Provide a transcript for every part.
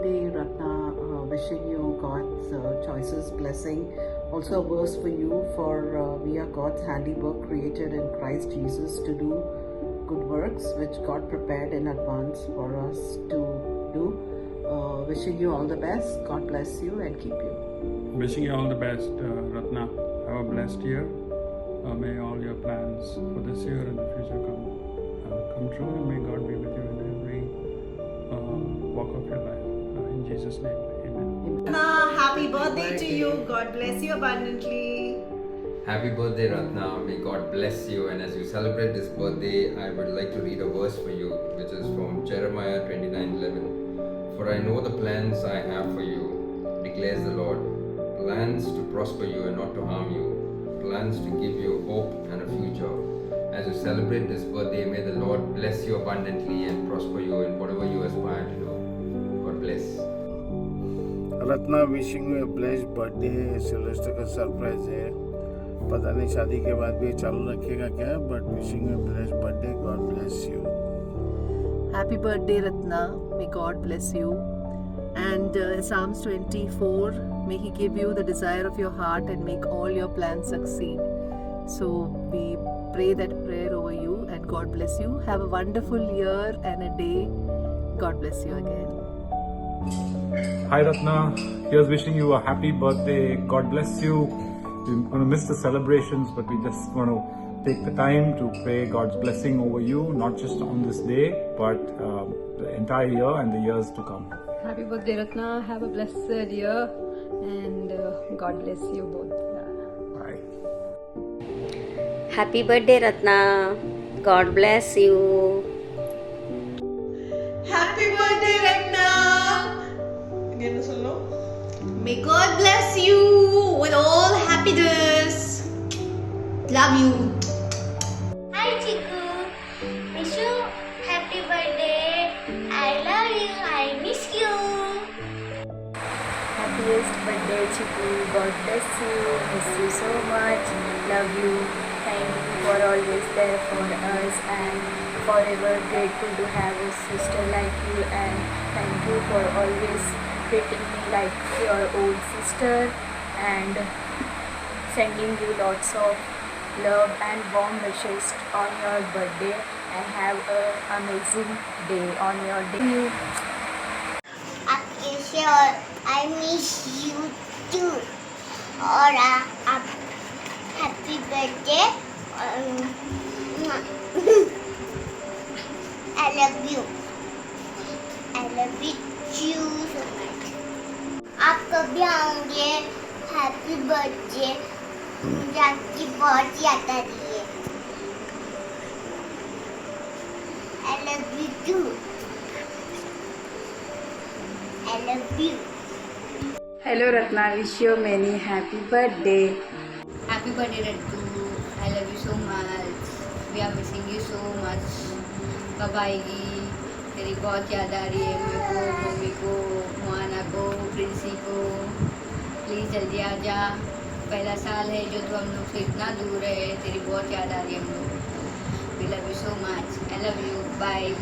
birthday, Ratna. Wishing you God's choicest blessing. Also, a verse for you, for we are God's handiwork, created in Christ Jesus to do good works, which God prepared in advance for us to do. Wishing you all the best. God bless you and keep you. Wishing you all the best, Ratna. Have a blessed year. May all your plans for this year and the future come true, and may God be with you in every walk of your life. In Jesus' name, amen. Ratna, happy birthday to you. God bless you abundantly. Happy birthday, Ratna. May God bless you. And as you celebrate this birthday, I would like to read a verse for you, which is from Jeremiah 29:11. For I know the plans I have for you, declares the Lord. Plans to prosper you and not to harm you. Plans to give you hope and a future. As you celebrate this birthday, may the Lord bless you abundantly and prosper you in whatever you aspire to do. God bless. Ratna, wishing U A blessed birthday. Sylvester का surprise है, पता नहीं शादी के बाद भी चालू रखेगा क्या, but wishing U A blessed birthday. God bless you. Happy birthday, Ratna. May God bless you. And Psalms 24, may He give you the desire of your heart and make all your plans succeed. So we pray that prayer over you, and God bless you. Have a wonderful year and a day. God bless you again. Hi Ratna, here's wishing you a happy birthday. God bless you. We're going to miss the celebrations, but we just want to take the time to pray God's blessing over you, not just on this day, but the entire year and the years to come. Happy birthday, Ratna. Have a blessed year, and God bless you both. Bye. Happy birthday, Ratna. God bless you. Happy birthday, Ratna. Again, solo. May God bless you with all happiness. Love you. Hi Chiku, wish you happy birthday. I love you. I miss you. Happiest birthday, Chiku. God bless you. Miss you so much. Love you. Thank you for always there for us, and forever grateful to have a sister like you. And thank you for always treating me like your old sister, and sending you lots of love and warm wishes on your birthday, and have an amazing day on your day. Okay, sure. I miss you too. Or happy birthday. I love you. I love you so much. आप कभी आओगे? Happy birthday. मुझे आपकी बहुत याद आ रही है। I love you too. I love you. Hello Ratna, wish you many happy birthday. Happy birthday, Rattu. I love you so much. We are missing you so much. कब आएगी? तेरी बहुत याद आ रही है मेरे को, मम्मी को, मोहाना को, प्रिंसी को। प्लीज़ जल्दी आ जा। पहला साल है जो तू हम लोग से इतना दूर है। तेरी बहुत याद आ रही है हम लोग। We love you so much. I love you. Bye.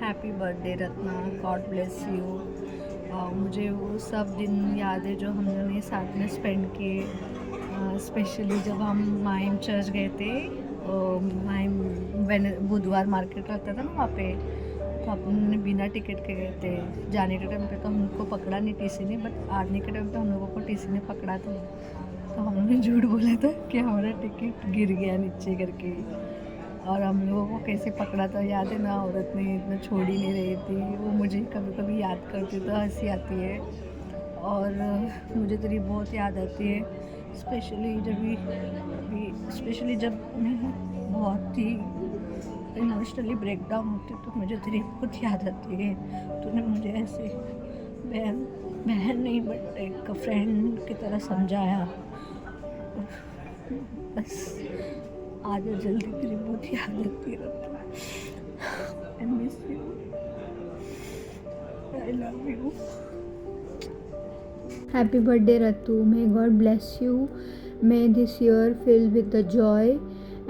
Happy birthday Ratna, God bless you. मुझे वो सब दिन याद है जो हम लोगों ने साथ में स्पेंड किए, स्पेशली जब हम माइम चर्च गए थे। माइम बुधवार मार्केट लगता था ना वहाँ पे, तो अपने बिना टिकट के गए थे। जाने के टाइम पे तो हमको पकड़ा नहीं टीसी ने, बट आने के टाइम पे हम लोगों को टीसी ने पकड़ा था। तो हमने झूठ बोला था कि हमारा टिकट गिर गया नीचे करके, और हम लोगों को कैसे पकड़ा था याद है ना। औरत ने इतना छोड़ ही नहीं रही थी। वो मुझे कभी कभी याद करती तो हंसी आती है, और मुझे तेरी बहुत याद आती है, स्पेशली जब मैं बहुत ही इमोशनली ब्रेक डाउन होती तो मुझे तेरी बहुत याद आती है। तूने मुझे ऐसे बहन नहीं बट एक फ्रेंड की तरह समझाया। बस आज जल्दी तेरी बहुत याद आती है। I miss you. I love you. Happy birthday Ratu. May God bless you. May this year filled with the joy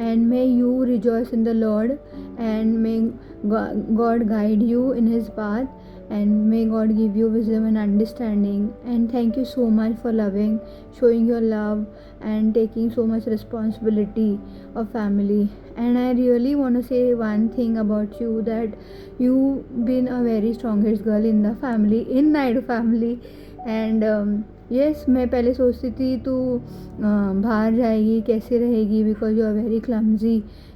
and may you rejoice in the Lord, and may God guide you in His path, and may God give you wisdom and understanding. And thank you so much for loving, showing your love, and taking so much responsibility of family. And I really want to say one thing about you, that you've been a very strongest girl in the family, in Naidu family. And yes, मैं पहले सोचती थी तू बाहर जाएगी कैसे रहेगी, because you are very clumsy,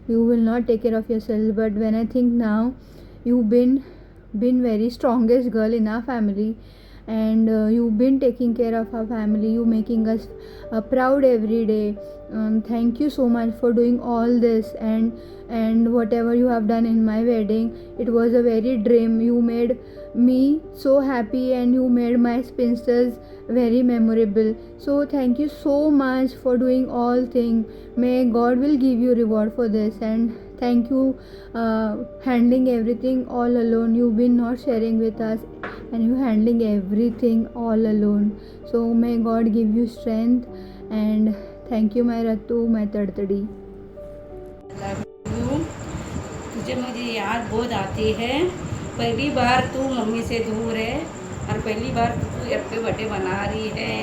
you will not take care of yourself. But when I think now, you've been very strongest girl in our family, and you've been taking care of our family, you making us proud every day. Thank you so much for doing all this, and whatever you have done in my wedding, it was a very dream. You made me so happy, and you made my spinsters very memorable. So thank you so much for doing all things. May God will give you reward for this. And thank you handling everything all alone. You've been not sharing with us, and you handling everything all alone. So may God give you strength, and thank you my Ratu, my तड़तड़ी. तुझे मुझे याद बहुत आती है, पहली बार तू mummy से दूर है, और पहली बार तू हैप्पी बर्थडे मना रही है.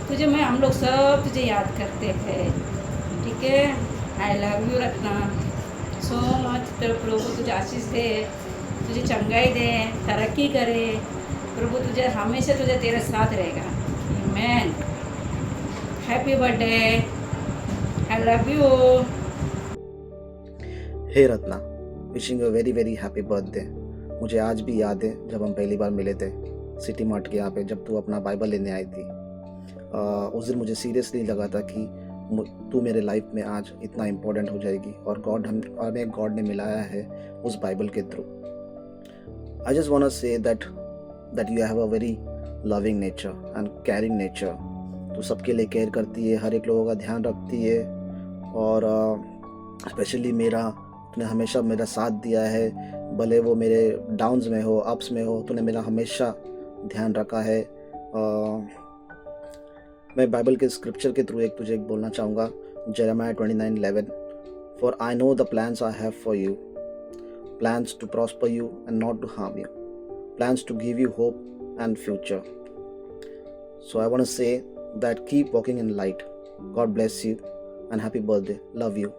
तुझे हम लोग सब तुझे याद करते हैं, ठीक है. आई love you Ratna so much. तेरे प्रभु तुझे आशीष दे, तुझे चंगाई दे, तरक्की करे. प्रभु तुझे हमेशा तेरे साथ रहेगा. आमीन. Happy birthday. I love you. Hey Ratna, wishing you very very happy birthday. मुझे आज भी याद है जब हम पहली बार मिले थे सिटी मार्ट के यहाँ पे, जब तू अपना बाइबल लेने आई थी. उस दिन मुझे सीरियसली लगा था कि तू मेरे लाइफ में आज इतना इम्पोर्टेंट हो जाएगी, और हमें गॉड ने मिलाया है उस बाइबल के through. I just want to say that you have a very loving nature and caring nature. तू सबके लिए केयर करती है, हर एक लोगों का ध्यान रखती है, और स्पेशली तूने हमेशा मेरा साथ दिया है, भले वो मेरे डाउन्स में हो, अप्स में हो, तूने मेरा हमेशा ध्यान रखा है. मैं बाइबल के स्क्रिप्चर के थ्रू तुझे बोलना चाहूँगा, Jeremiah 29:11. For I know the plans I have for you, plans to prosper you and not to harm you, plans to give you hope and future. So I want to say that keep walking in light. God bless you and happy birthday. Love you.